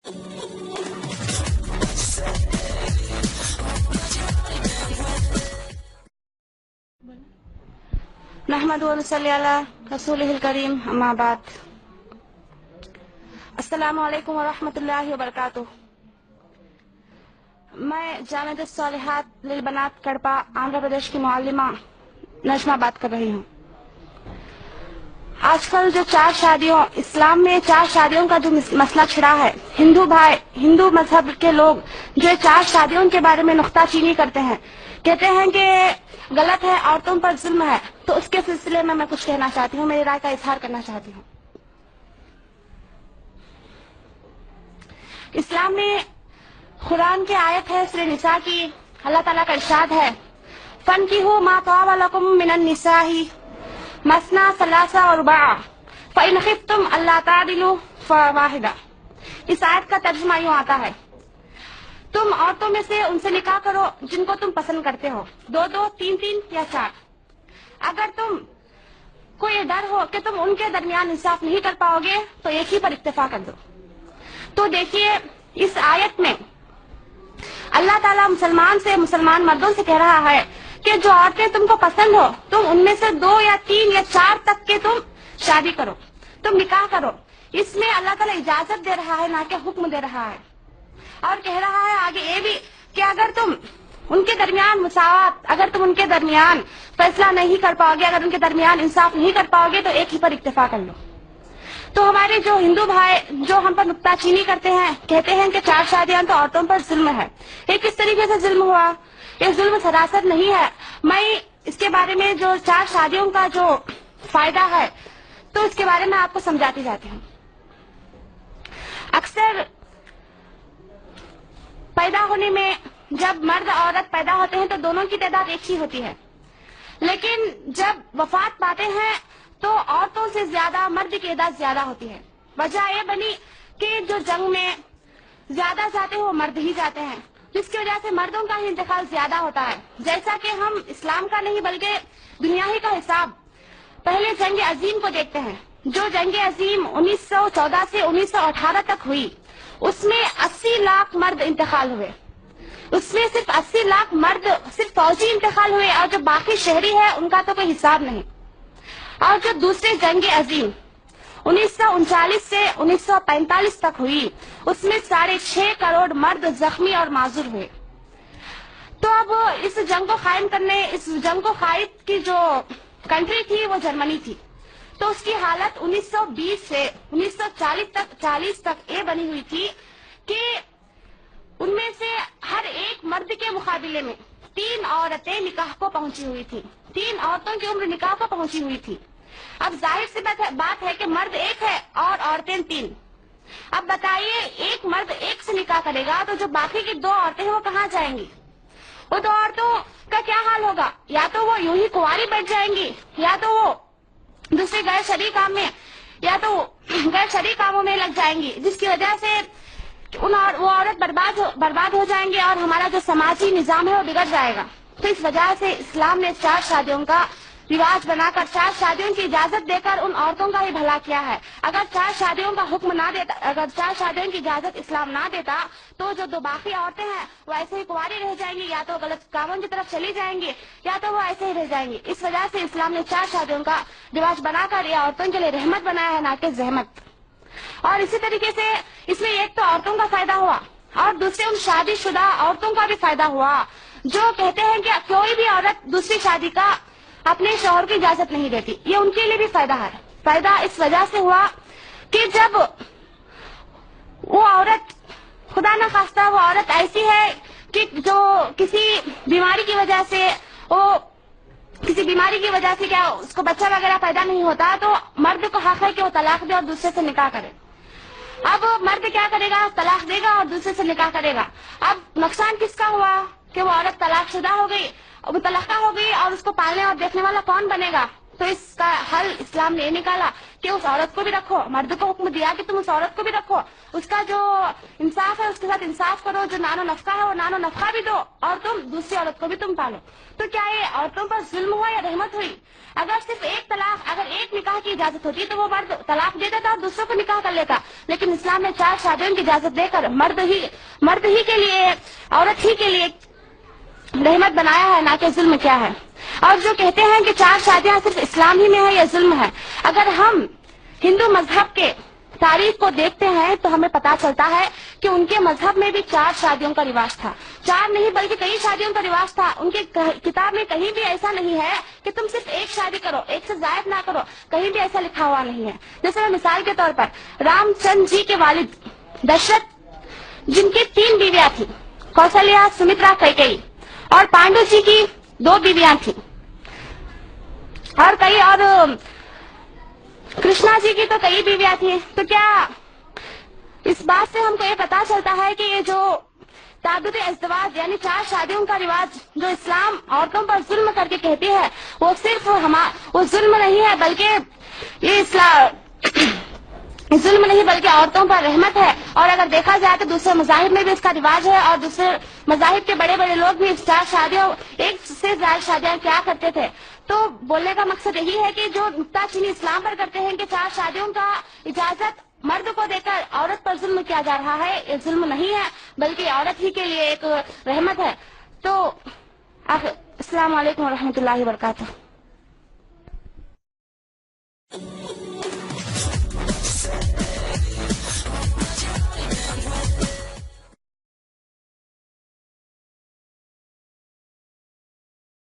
نحمد و نصلی علی رسولہ الکریم اما بعد۔ السلام علیکم ورحمۃ اللہ وبرکاتہ۔ میں جامعۃ الصالحات للبنات کڑپا آندھرا پردیش کی معلمہ نجمہ بات کر رہی ہوں۔ آج کل جو اسلام میں 4 شادیوں کا جو مسئلہ چھڑا ہے، ہندو مذہب کے لوگ جو 4 شادیوں کے بارے میں نکتہ چینی کرتے ہیں، کہتے ہیں کہ غلط ہے، عورتوں پر ظلم ہے، تو اس کے سلسلے میں کچھ کہنا چاہتی ہوں، میری رائے کا اظہار کرنا چاہتی ہوں۔ اسلام میں قرآن کی آیت ہے سورہ نساء کی، اللہ تعالیٰ کا ارشاد ہے فَانْكِحُوا مَا طَابَ لَكُم مِّنَ النِّسَاءِ مَثْنَىٰ وَثُلَاثَ وَرُبَاعَ فَإِنْ خِفْتُمْ أَلَّا تَعْدِلُوا فَوَاحِدَةً۔ اس آیت کا ترجمہ یوں آتا ہے، تم عورتوں میں سے ان سے نکاح کرو جن کو تم پسند کرتے ہو، 2 3 یا 4۔ اگر تم کو یہ ڈر ہو کہ تم ان کے درمیان انصاف نہیں کر پاؤ گے تو ایک ہی پر اکتفا کر دو۔ تو دیکھیے اس آیت میں اللہ تعالیٰ مسلمان مردوں سے کہہ رہا ہے کہ جو عورتیں تم کو پسند ہو، تم ان میں سے 2 یا 3 یا 4 تک کے تم شادی کرو، تم نکاح کرو۔ اس میں اللہ تعالیٰ اجازت دے رہا ہے، نہ کہ حکم دے رہا ہے، اور کہہ رہا ہے آگے یہ بھی کہ اگر تم ان کے درمیان مساوات، اگر تم ان کے درمیان فیصلہ نہیں کر پاؤ گے، اگر ان کے درمیان انصاف نہیں کر پاؤ گے تو ایک ہی پر اکتفا کر لو۔ تو ہمارے جو ہندو بھائی جو ہم پر نکتہ چینی کرتے ہیں، کہتے ہیں کہ 4 شادیاں تو عورتوں پر ظلم ہے۔ یہ کس طریقے سے ظلم ہوا؟ یہ ظلم سراسر نہیں ہے۔ میں اس کے بارے میں جو 4 شادیوں کا جو فائدہ ہے تو اس کے بارے میں آپ کو سمجھاتی جاتی ہوں۔ اکثر پیدا ہونے میں جب مرد اور عورت پیدا ہوتے ہیں تو دونوں کی تعداد ایک ہی ہوتی ہے، لیکن جب وفات پاتے ہیں تو عورتوں سے زیادہ مرد کی تعداد زیادہ ہوتی ہے۔ وجہ یہ بنی کہ جو جنگ میں زیادہ جاتے ہیں وہ مرد ہی جاتے ہیں، جس کی وجہ سے مردوں کا ہی انتقال زیادہ ہوتا ہے۔ جیسا کہ ہم اسلام کا نہیں بلکہ دنیا ہی کا حساب پہلے جنگ عظیم کو دیکھتے ہیں، جو جنگ عظیم 1914 سے 1918 تک ہوئی، اس میں 80 لاکھ مرد انتقال ہوئے۔ اس میں صرف 80 لاکھ مرد صرف فوجی انتقال ہوئے، اور جو باقی شہری ہے ان کا تو کوئی حساب نہیں۔ اور جو دوسرے جنگ عظیم 1939 سے 1945 تک ہوئی، اس میں 6.5 کروڑ مرد زخمی اور معذور ہوئے۔ تو اب اس جنگ کو قائد کی جو کنٹری تھی وہ جرمنی تھی، تو اس کی حالت 1920 سے 1940 تک یہ بنی ہوئی تھی کہ ان میں سے ہر ایک مرد کے مقابلے میں 3 عورتیں نکاح کو پہنچی ہوئی تھی، 3 عورتوں کی عمر نکاح کو پہنچی ہوئی تھی۔ اب ظاہر سی بات ہے کہ مرد 1 ہے اور عورتیں 3۔ اب بتائیے ایک مرد 1 سے نکاح کرے گا تو جو باقی کی 2 عورتیں ہیں وہ کہاں جائیں گی؟ وہ 2 عورتوں کا کیا حال ہوگا؟ یا تو وہ یوں ہی کنواری بیٹھ جائیں گی، یا تو وہ دوسرے غیر شرعی کاموں میں لگ جائیں گی، جس کی وجہ سے وہ عورت برباد ہو جائیں گے اور ہمارا جو سماجی نظام ہے وہ بگڑ جائے گا۔ تو اس وجہ سے اسلام نے 4 شادیوں کا رواج بنا کر 4 شادیوں کی اجازت دے کر ان عورتوں کا ہی بھلا کیا ہے۔ اگر 4 شادیوں کا حکم نہ دیتا، اگر 4 شادیوں کی اجازت اسلام نہ دیتا تو جو باقی عورتیں ہیں وہ ایسے ہی کنواری رہ جائیں گی، یا تو غلط کاموں کی طرف چلی جائیں گی، یا تو وہ ایسے ہی رہ جائیں گی۔ اس وجہ سے اسلام نے 4 شادیوں کا رواج بنا کر یہ عورتوں کے لیے رحمت بنایا ہے، نہ کہ زحمت۔ اور اسی طریقے سے اس میں ایک تو عورتوں کا فائدہ ہوا، اور دوسرے ان شادی شدہ عورتوں کا بھی فائدہ ہوا جو کہتے ہیں کہ کوئی بھی عورت دوسری شادی کا اپنے شوہر کی اجازت نہیں دیتی، یہ ان کے لیے بھی فائدہ ہے۔ فائدہ اس وجہ سے ہوا کہ جب وہ عورت، خدا نہ خواستہ وہ عورت ایسی ہے کہ جو کسی بیماری کی وجہ سے کیا اس کو بچہ وغیرہ پیدا نہیں ہوتا، تو مرد کو حق ہے کہ وہ طلاق دے اور دوسرے سے نکاح کرے۔ اب مرد کیا کرے گا؟ طلاق دے گا اور دوسرے سے نکاح کرے گا۔ اب نقصان کس کا ہوا کہ وہ عورت طلاق شدہ ہو گئی، مطلقہ ہو گئی، اور اس کو پالنے اور دیکھنے والا کون بنے گا؟ تو اس کا حل اسلام نے یہ نکالا کہ اس عورت کو بھی رکھو، مرد کو حکم دیا کہ تم اس عورت کو بھی رکھو، اس کا جو انصاف ہے اس کے ساتھ انصاف کرو، جو نان و نفقہ ہے وہ نان و نفقہ بھی دو، اور تم دوسری عورت کو بھی تم پالو. تو کیا یہ عورتوں پر ظلم ہوا یا رحمت ہوئی؟ اگر صرف ایک طلاق، اگر ایک نکاح کی اجازت ہوتی تو وہ مرد طلاق دے دیتا اور دوسروں کو نکاح کر لیتا، لیکن اسلام نے 4 شادیوں کی اجازت دے کر مرد ہی کے لیے، عورت ہی کے لیے رحمت بنایا ہے، نہ کہ ظلم کیا ہے. اور جو کہتے ہیں کہ 4 شادیاں صرف اسلام ہی میں ہے یا ظلم ہے، اگر ہم ہندو مذہب کے تاریخ کو دیکھتے ہیں تو ہمیں پتا چلتا ہے کہ ان کے مذہب میں بھی 4 شادیوں کا رواج تھا. 4 نہیں بلکہ کئی شادیوں کا رواج تھا. ان کی کتاب میں کہیں بھی ایسا نہیں ہے کہ تم صرف ایک شادی کرو، ایک سے زائد نہ کرو، کہیں بھی ایسا لکھا ہوا نہیں ہے. جیسے مثال کے طور پر رام چندر جی کے والد دشرت، جن کی 3 بیویاں تھیں، کوسلیا، سمترا، کیکئی، اور پانڈو جی کی 2 بیویاں تھیں، اور کرشنا جی کی تو کئی بیویاں تھیں. تو کیا اس بات سے ہم کو یہ پتا چلتا ہے کہ یہ جو تعدد ازدواج یعنی 4 شادیوں کا رواج جو اسلام عورتوں پر ظلم کر کے کہتی ہے، وہ صرف وہ ظلم نہیں ہے، بلکہ یہ ظلم نہیں بلکہ عورتوں پر رحمت ہے. اور اگر دیکھا جائے تو دوسرے مذاہب میں بھی اس کا رواج ہے، اور دوسرے مذاہب کے بڑے بڑے لوگ بھی 4 شادیوں، ایک سے زیادہ شادیاں کیا کرتے تھے. تو بولنے کا مقصد یہی ہے کہ جو نکتہ چینی اسلام پر کرتے ہیں کہ 4 شادیوں کا اجازت مرد کو دے کر عورت پر ظلم کیا جا رہا ہے، یہ ظلم نہیں ہے بلکہ عورت ہی کے لیے ایک رحمت ہے. تو السلام علیکم ورحمۃ اللہ وبرکاتہ.